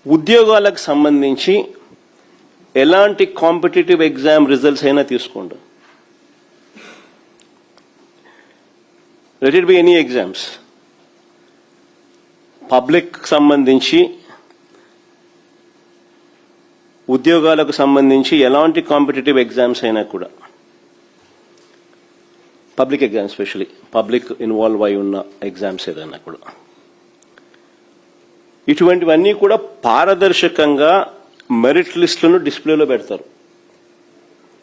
ఉద్యోగాలకు సంబంధించి ఎలాంటి కాంపిటేటివ్ ఎగ్జామ్ రిజల్ట్స్ అయినా తీసుకోండి. Let it be any exams. Public సంబంధించి ఉద్యోగాలకు సంబంధించి ఎలాంటి కాంపిటేటివ్ ఎగ్జామ్స్ అయినా కూడా, public exam especially public involve అయి ఉన్న ఎగ్జామ్స్ ఏదైనా కూడా, ఇటువంటివన్నీ కూడా పారదర్శకంగా మెరిట్ లిస్టులను డిస్ప్లేలో పెడతారు.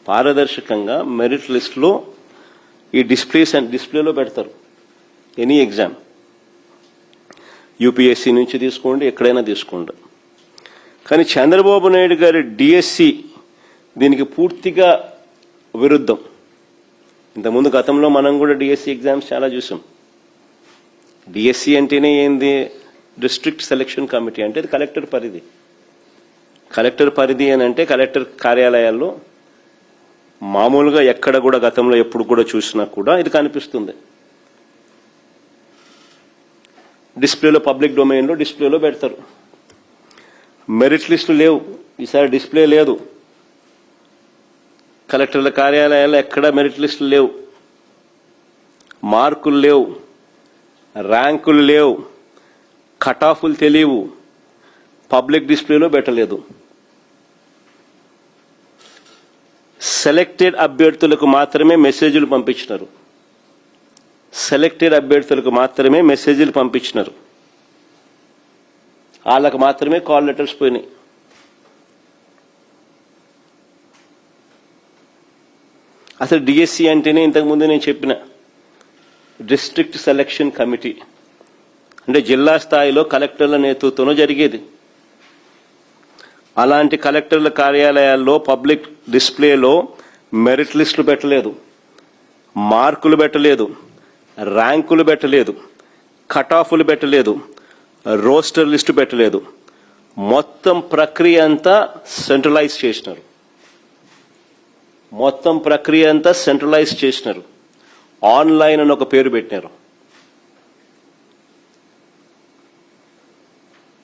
పారదర్శకంగా మెరిట్ లిస్టులో ఈ డిస్ప్లేలో పెడతారు. ఎనీ ఎగ్జామ్, యూపీఎస్సీ నుంచి తీసుకోండి, ఎక్కడైనా తీసుకోండి. కానీ చంద్రబాబు నాయుడు గారి డిఎస్సి దీనికి పూర్తిగా విరుద్ధం. ఇంతకుముందు గతంలో మనం కూడా డిఎస్సి ఎగ్జామ్స్ చాలా చూసాం. డిఎస్సి అంటేనే ఏంది? డిస్ట్రిక్ట్ సెలక్షన్ కమిటీ అంటే అది కలెక్టర్ పరిధి. కలెక్టర్ పరిధి అని అంటే కలెక్టర్ కార్యాలయాల్లో మామూలుగా ఎక్కడ కూడా గతంలో ఎప్పుడు కూడా చూసినా కూడా ఇది కనిపిస్తుంది. డిస్ప్లేలో, పబ్లిక్ డొమైన్లో డిస్ప్లేలో పెడతారు. మెరిట్ లిస్టులు లేవు, ఈసారి డిస్ప్లే లేదు. కలెక్టర్ల కార్యాలయాల్లో ఎక్కడ మెరిట్ లిస్టులు లేవు, మార్కులు లేవు, ర్యాంకులు లేవు, కట్ ఆఫ్లు తెలియవు, పబ్లిక్ డిస్ప్లేలో పెట్టలేదు. సెలెక్టెడ్ అభ్యర్థులకు మాత్రమే మెసేజ్లు పంపించినారు. సెలెక్టెడ్ అభ్యర్థులకు మాత్రమే మెసేజ్లు పంపించినారు. వాళ్ళకు మాత్రమే కాల్ లెటర్స్ పోయినాయి. అసలు డిఎస్సి అంటేనే ఇంతకుముందు నేను చెప్పిన డిస్ట్రిక్ట్ సెలక్షన్ కమిటీ అంటే జిల్లా స్థాయిలో కలెక్టర్ల నేతృత్వంలో జరిగేది. అలాంటి కలెక్టర్ల కార్యాలయాల్లో పబ్లిక్ డిస్ప్లేలో మెరిట్ లిస్టులు పెట్టలేదు, మార్కులు పెట్టలేదు, ర్యాంకులు పెట్టలేదు, కట్ ఆఫ్లు పెట్టలేదు, రోస్టర్ లిస్టు పెట్టలేదు. మొత్తం ప్రక్రియ అంతా సెంట్రలైజ్ చేసినారు. మొత్తం ప్రక్రియ అంతా సెంట్రలైజ్ చేసినారు. ఆన్లైన్ అని ఒక పేరు పెట్టినారు.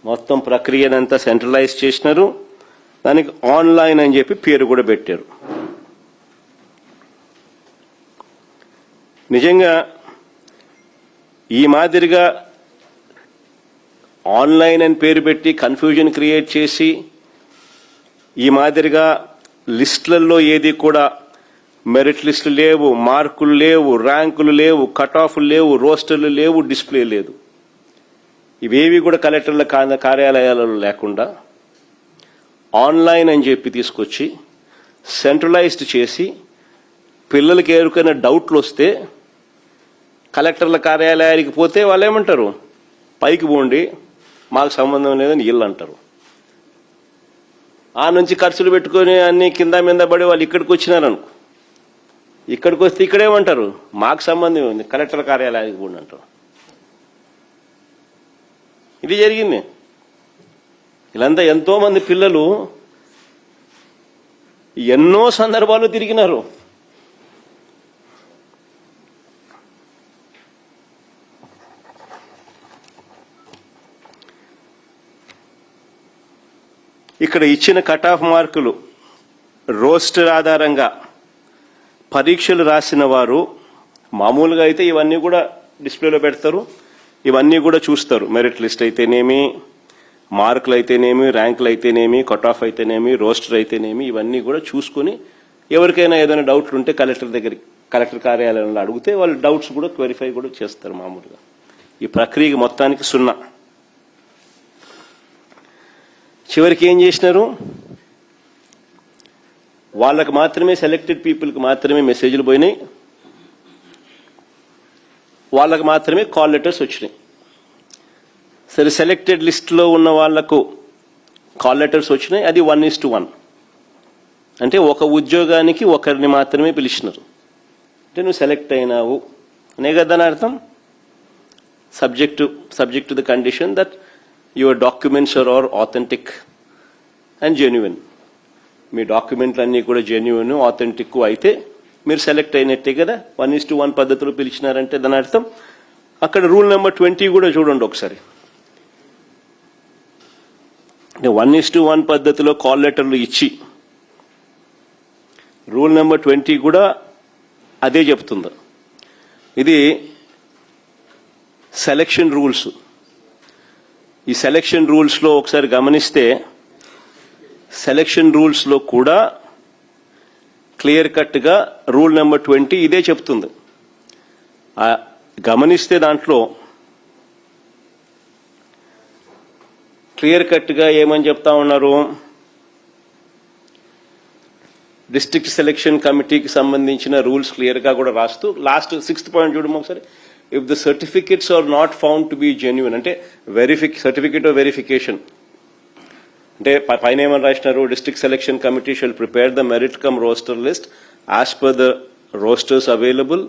మొత్తం ప్రక్రియనంతా సెంట్రలైజ్ చేసినారు. దానికి ఆన్లైన్ అని చెప్పి పేరు కూడా పెట్టారు. నిజంగా ఈ మాదిరిగా ఆన్లైన్ అని పేరు పెట్టి కన్ఫ్యూజన్ క్రియేట్ చేసి ఈ మాదిరిగా లిస్టులలో ఏది కూడా మెరిట్ లిస్టులు లేవు, మార్కులు లేవు, ర్యాంకులు లేవు, కట్ ఆఫ్లు లేవు, రోస్టర్లు లేవు, డిస్ప్లే లేదు, ఇవేవి కూడా కలెక్టర్ల కార్యాలయాలలో లేకుండా ఆన్లైన్ అని చెప్పి తీసుకొచ్చి సెంట్రలైజ్డ్ చేసి పిల్లలకి ఎవరికైనా డౌట్లు వస్తే కలెక్టర్ల కార్యాలయానికి పోతే వాళ్ళు ఏమంటారు? పైకి పోండి, మాకు సంబంధం లేదని వీళ్ళు అంటారు. ఆ నుంచి ఖర్చులు పెట్టుకొని అన్ని కింద మీద పడి వాళ్ళు ఇక్కడికి వచ్చినారనుకో, ఇక్కడికి వస్తే ఇక్కడేమంటారు? మాకు సంబంధం ఉంది, కలెక్టర్ కార్యాలయానికి పోండి అంటారు. ఇది జరిగింది. ఇలాంతా ఎంతో మంది పిల్లలు ఎన్నో సందర్భాలు తిరిగినారు. ఇక్కడ ఇచ్చిన కట్ ఆఫ్ మార్కులు రోస్టర్ ఆధారంగా పరీక్షలు రాసిన వారు మామూలుగా అయితే ఇవన్నీ కూడా డిస్ప్లేలో పెడతారు, ఇవన్నీ కూడా చూస్తారు. మెరిట్ లిస్ట్ అయితేనేమి, మార్కులు అయితేనేమి, ర్యాంకులు అయితేనేమి, కట్ ఆఫ్ అయితేనేమి, రోస్టర్ అయితేనేమి, ఇవన్నీ కూడా చూసుకుని ఎవరికైనా ఏదైనా డౌట్లు ఉంటే కలెక్టర్ కార్యాలయంలో అడిగితే వాళ్ళు డౌట్స్ కూడా క్లారిఫై కూడా చేస్తారు. మామూలుగా ఈ ప్రక్రియ మొత్తానికి సున్నా. చివరికి ఏం చేసినారు? వాళ్ళకు మాత్రమే, సెలెక్టెడ్ పీపుల్కి మాత్రమే మెసేజ్లు పోయినాయి, వాళ్ళకు మాత్రమే కాల్ లెటర్స్ వచ్చినాయి. సరే, సెలెక్టెడ్ లిస్టులో ఉన్న వాళ్లకు కాల్ లెటర్స్ వచ్చినాయి, అది 1:1. అంటే ఒక ఉద్యోగానికి ఒకరిని మాత్రమే పిలిచినారు. అంటే నువ్వు సెలెక్ట్ అయినావు అనే కదా దాని అర్థం. Subject to the condition that your documents are authentic and genuine. మీ డాక్యుమెంట్లు అన్నీ కూడా జెన్యున్, ఆథెంటిక్ అయితే మీరు సెలెక్ట్ అయినట్టే కదా. 1:1 పద్ధతిలో పిలిచినారంటే దాని అర్థం. అక్కడ రూల్ నెంబర్ 20 కూడా చూడండి ఒకసారి. 1:1 పద్ధతిలో కాల్ లెటర్లు ఇచ్చి రూల్ నెంబర్ 20 కూడా అదే చెప్తుంది. ఇది సెలక్షన్ రూల్స్. ఈ సెలక్షన్ రూల్స్లో ఒకసారి గమనిస్తే సెలక్షన్ రూల్స్లో కూడా క్లియర్ కట్గా రూల్ నెంబర్ 20 ఇదే చెప్తుంది. గమనిస్తే దాంట్లో క్లియర్ కట్గా ఏమని చెప్తా ఉన్నారు, డిస్ట్రిక్ట్ సెలక్షన్ కమిటీకి సంబంధించిన రూల్స్ క్లియర్గా కూడా రాస్తూ లాస్ట్ 6th పాయింట్ చూడము ఒకసారి. If the certificates are not found to be genuine అంటే సర్టిఫికెట్ ఆఫ్ వెరిఫికేషన్ అంటే పైన ఏమని రాసినారు, district selection committee shall prepare the merit cum roster list as per the rosters available,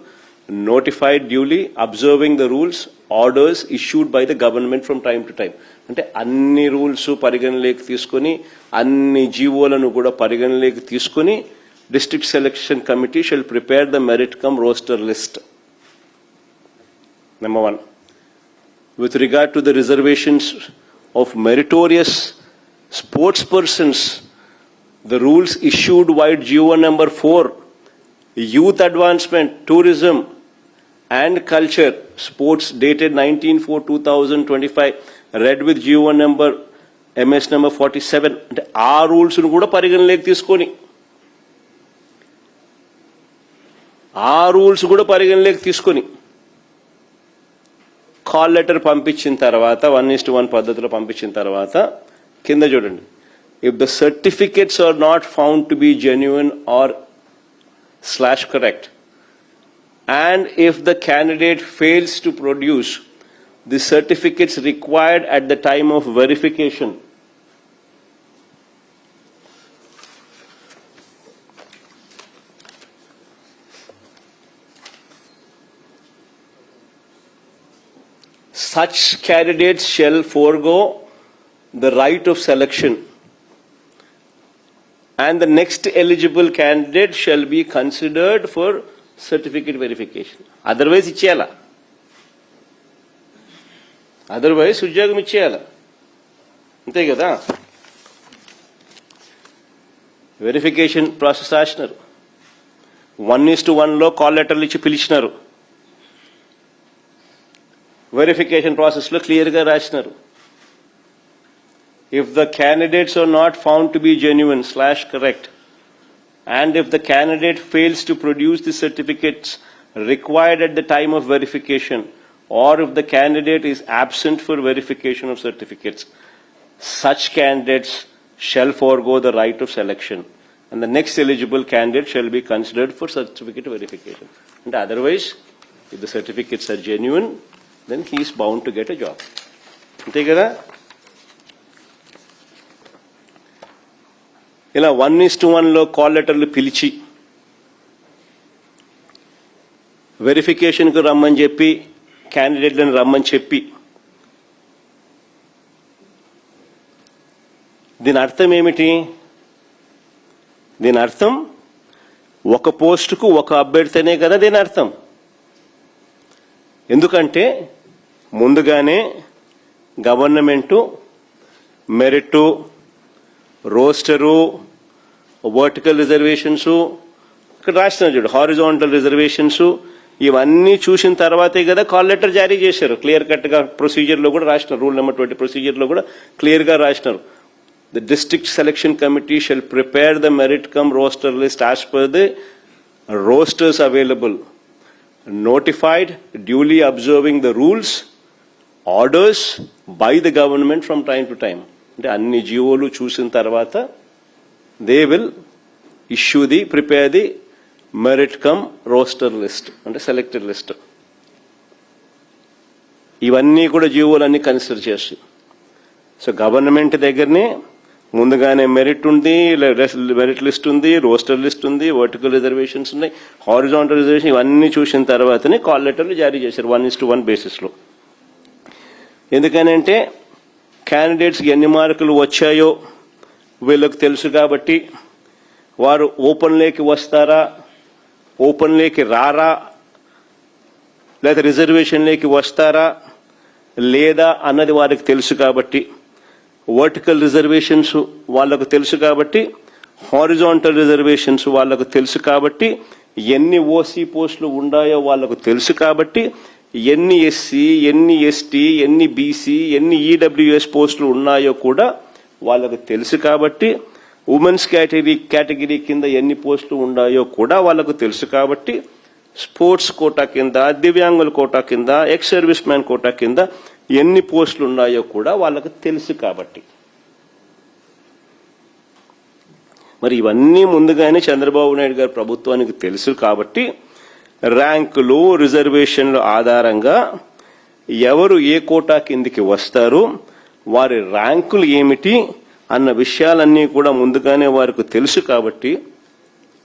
notified duly, observing the rules, orders issued by the government from time to time. అంటే అన్ని rules పరిగణలోకి తీసుకొని అన్ని జీవోలను కూడా పరిగణలోకి తీసుకొని district selection committee shall prepare the merit cum roster list. Number 1. With regard to the reservations of meritorious sports persons, the rules issued by GO number 4, youth advancement, tourism and culture, sports dated 19/4/2025, read with GO number MS number 47. అంటే ఆ rules ను కూడా పరిగణలోకి తీసుకొని call letter పంపించిన తర్వాత 1:1 పద్ధతిలో పంపించిన తర్వాత కింద చూడండి, if the certificates are not found to be genuine or /correct and if the candidate fails to produce the certificates required at the time of verification, such candidates shall forego the right of selection and the next eligible candidate shall be considered for certificate verification. Otherwise ఇచ్చేయాల, otherwise ఉద్యోగం ఇచ్చేయాల, అంతే కదా. Verification process రాసినారు, 1:1లో call లెటర్లు ఇచ్చి పిలిచినారు, verification ప్రాసెస్లో క్లియర్గా రాసినారు, if the candidates are not found to be genuine /correct and if the candidate fails to produce the certificates required at the time of verification or if the candidate is absent for verification of certificates, such candidates shall forego the right of selection and the next eligible candidate shall be considered for certificate verification. And otherwise, if the certificates are genuine, then he is bound to get a job. అంతే కదా. ఇలా 1:1లో call లెటర్లు పిలిచి వెరిఫికేషన్కు రమ్మని చెప్పి క్యాండిడేట్లను రమ్మని చెప్పి, దీని అర్థం ఏమిటి? దీని అర్థం ఒక పోస్టుకు ఒక అభ్యర్థినే కదా దీని అర్థం. ఎందుకంటే ముందుగానే government merit, rooster, vertical reservations, ఇక్కడ రాస్తున్నారు చూడు హారిజాంటల్ రిజర్వేషన్స్, ఇవన్నీ చూసిన తర్వాతే కదా కాల్ లెటర్ జారీ చేశారు. క్లియర్ కట్గా ప్రొసీజర్లో కూడా రాసినారు, రూల్ నెంబర్ 20 ప్రొసీజర్లో కూడా క్లియర్గా రాసినారు. The district selection committee shall prepare the merit cum roster list as per the rosters available, notified duly observing the rules, orders by the government from time to time. అంటే అన్ని జీవోలు చూసిన తర్వాత they will issue the prepare the merit cum roster list అంటే selected list. ఇవన్నీ కూడా జీవోలు అన్ని కన్సిడర్ చేస్తాయి. సో గవర్నమెంట్ దగ్గరనే ముందుగానే మెరిట్ ఉంది, మెరిట్ లిస్ట్ ఉంది, రోస్టర్ లిస్ట్ ఉంది, వర్టికల్ రిజర్వేషన్స్ ఉన్నాయి, హారిజాంటల్ రిజర్వేషన్, ఇవన్నీ చూసిన తర్వాతనే కాల్ లెటర్లు జారీ చేశారు 1:1 బేసిస్లో. ఎందుకనంటే క్యాండిడేట్స్కి ఎన్ని మార్కులు వచ్చాయో వీళ్ళకి తెలుసు కాబట్టి వారు ఓపెన్లోకి వస్తారా, ఓపెన్లోకి రారా, లేదా రిజర్వేషన్లోకి వస్తారా లేదా అన్నది వారికి తెలుసు కాబట్టి వర్టికల్ రిజర్వేషన్స్ వాళ్ళకు తెలుసు కాబట్టి, హారిజాంటల్ రిజర్వేషన్స్ వాళ్ళకు తెలుసు కాబట్టి, ఎన్ని ఓసీ పోస్టులు ఉన్నాయో వాళ్ళకు తెలుసు కాబట్టి, ఎన్ని ఎస్సీ, ఎన్ని ఎస్టీ, ఎన్ని బీసీ, ఎన్ని ఈడబ్ల్యూఎస్ పోస్టులు ఉన్నాయో కూడా వాళ్ళకు తెలుసు కాబట్టి, ఉమెన్స్ కేటగిరీ కింద ఎన్ని పోస్టులు ఉన్నాయో కూడా వాళ్ళకు తెలుసు కాబట్టి, స్పోర్ట్స్ కోటా కింద, దివ్యాంగుల కోటా కింద, ఎక్స్ సర్వీస్ మ్యాన్ కోటా కింద ఎన్ని పోస్టులు ఉన్నాయో కూడా వాళ్ళకు తెలుసు కాబట్టి, మరి ఇవన్నీ ముందుగానే చంద్రబాబు నాయుడు గారి ప్రభుత్వానికి తెలుసు కాబట్టి, ర్యాంకులు, రిజర్వేషన్ల ఆధారంగా ఎవరు ఏ కోటా కిందికి వస్తారు, వారి ర్యాంకులు ఏమిటి అన్న విషయాలన్నీ కూడా ముందుగానే వారికి తెలుసు కాబట్టి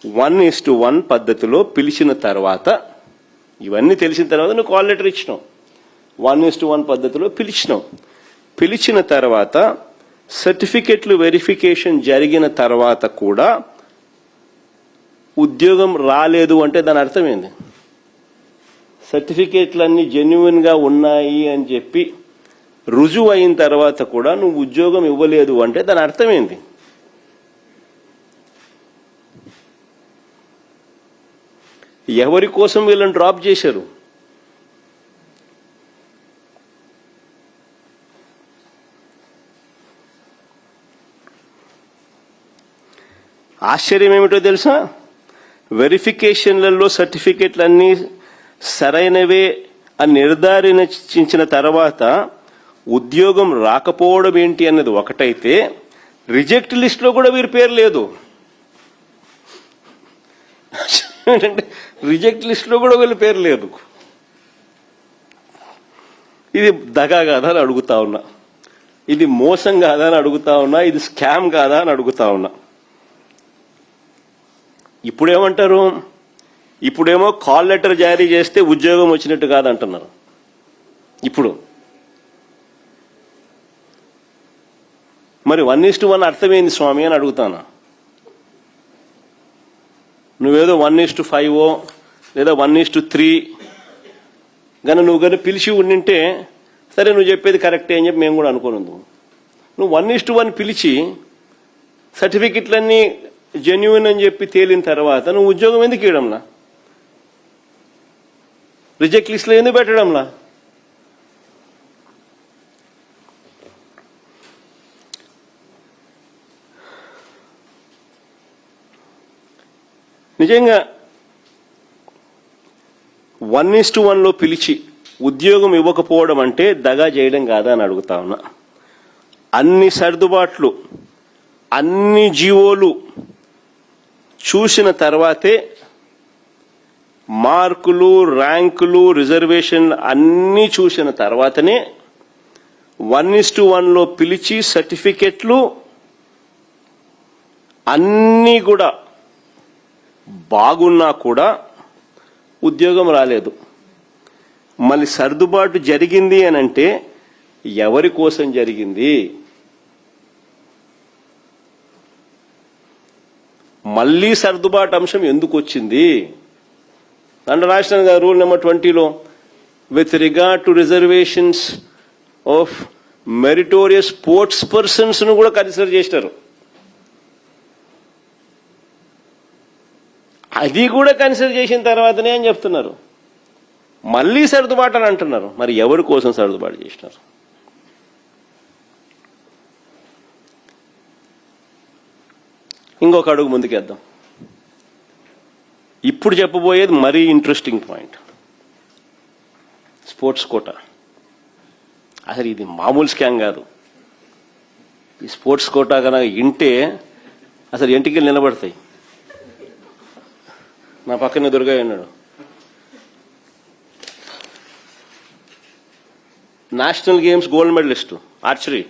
1:1 పద్ధతిలో పిలిచిన తర్వాత, ఇవన్నీ తెలిసిన తర్వాత నువ్వు కాల్ లెటర్ ఇచ్చినావు, 1:1 పద్ధతిలో పిలిచిన తర్వాత సర్టిఫికెట్లు వెరిఫికేషన్ జరిగిన తర్వాత కూడా ఉద్యోగం రాలేదు అంటే దాని అర్థం ఏంది? సర్టిఫికెట్లన్నీ జెన్యున్ గా ఉన్నాయి అని చెప్పి రుజువు అయిన తర్వాత కూడా నువ్వు ఉద్యోగం ఇవ్వలేదు అంటే దాని అర్థం ఏంది? ఎవరి కోసం వీళ్ళని డ్రాప్ చేశారు? ఆశ్చర్యం ఏమిటో తెలుసా? వెరిఫికేషన్లలో సర్టిఫికెట్లన్నీ సరైనవే అని నిర్ధారించిన తర్వాత ఉద్యోగం రాకపోవడం ఏంటి అన్నది ఒకటైతే, రిజెక్ట్ లిస్ట్లో కూడా వీరి పేరు లేదు. రిజెక్ట్ లిస్ట్లో కూడా వీళ్ళ పేరు లేదు. ఇది దగా కాదా అని అడుగుతా ఉన్నా, ఇది మోసం కాదా అని అడుగుతా ఉన్నా, ఇది స్కామ్ కాదా అని అడుగుతా ఉన్నా. ఇప్పుడేమంటారు? ఇప్పుడేమో కాల్ లెటర్ జారీ చేస్తే ఉద్యోగం వచ్చినట్టు కాదంటున్నారు. ఇప్పుడు మరి 1:1 అర్థమైంది స్వామి అని అడుగుతాను. నువ్వేదో 1:5 లేదా 1:3 కానీ నువ్వు కానీ పిలిచి ఉండింటే సరే నువ్వు చెప్పేది కరెక్టే అని చెప్పి మేము కూడా అనుకోనుందు. నువ్వు 1:1 పిలిచి సర్టిఫికెట్లన్నీ జెన్యున్ అని చెప్పి తేలిన తర్వాత నువ్వు ఉద్యోగం ఎందుకు ఇవ్వడంలా? రిజెక్ట్ లిస్ట్లో ఎందుకు పెట్టడంలా? నిజంగా 1:1లో పిలిచి ఉద్యోగం ఇవ్వకపోవడం అంటే దగా చేయడం కాదా అని అడుగుతా ఉన్నా. అన్ని సర్దుబాట్లు, అన్ని జీవోలు చూసిన తర్వాతే, మార్కులు, ర్యాంకులు, రిజర్వేషన్లు అన్నీ చూసిన తర్వాతనే 1:1లో పిలిచి సర్టిఫికెట్లు అన్నీ కూడా బాగున్నా కూడా ఉద్యోగం రాలేదు. మళ్ళీ సర్దుబాటు జరిగింది అని అంటే ఎవరి కోసం జరిగింది? మళ్ళీ సర్దుబాటు అంశం ఎందుకు వచ్చింది? దాంట్లో రాష్ట్రం రూల్ నెంబర్ 20లో with regard to reservations of meritorious sports persons ను కూడా కన్సిడర్ చేశారు. అది కూడా కన్సిడర్ చేసిన తర్వాతనే అని చెప్తున్నారు. మళ్ళీ సర్దుబాటు అని అంటున్నారు. మరి ఎవరి కోసం సర్దుబాటు చేసినారు? ఇంకొక అడుగు ముందుకేద్దాం. ఇప్పుడు చెప్పబోయేది మరీ ఇంట్రెస్టింగ్ పాయింట్. Sports quota. అసలు ఇది మామూలు స్కామ్ కాదు. ఈ స్పోర్ట్స్ కోటా కనుక ఇంటే అసలు ఎంటికలు నిలబడతాయి. నా పక్కనే దుర్గా ఉన్నాడు. National games gold medallist archery.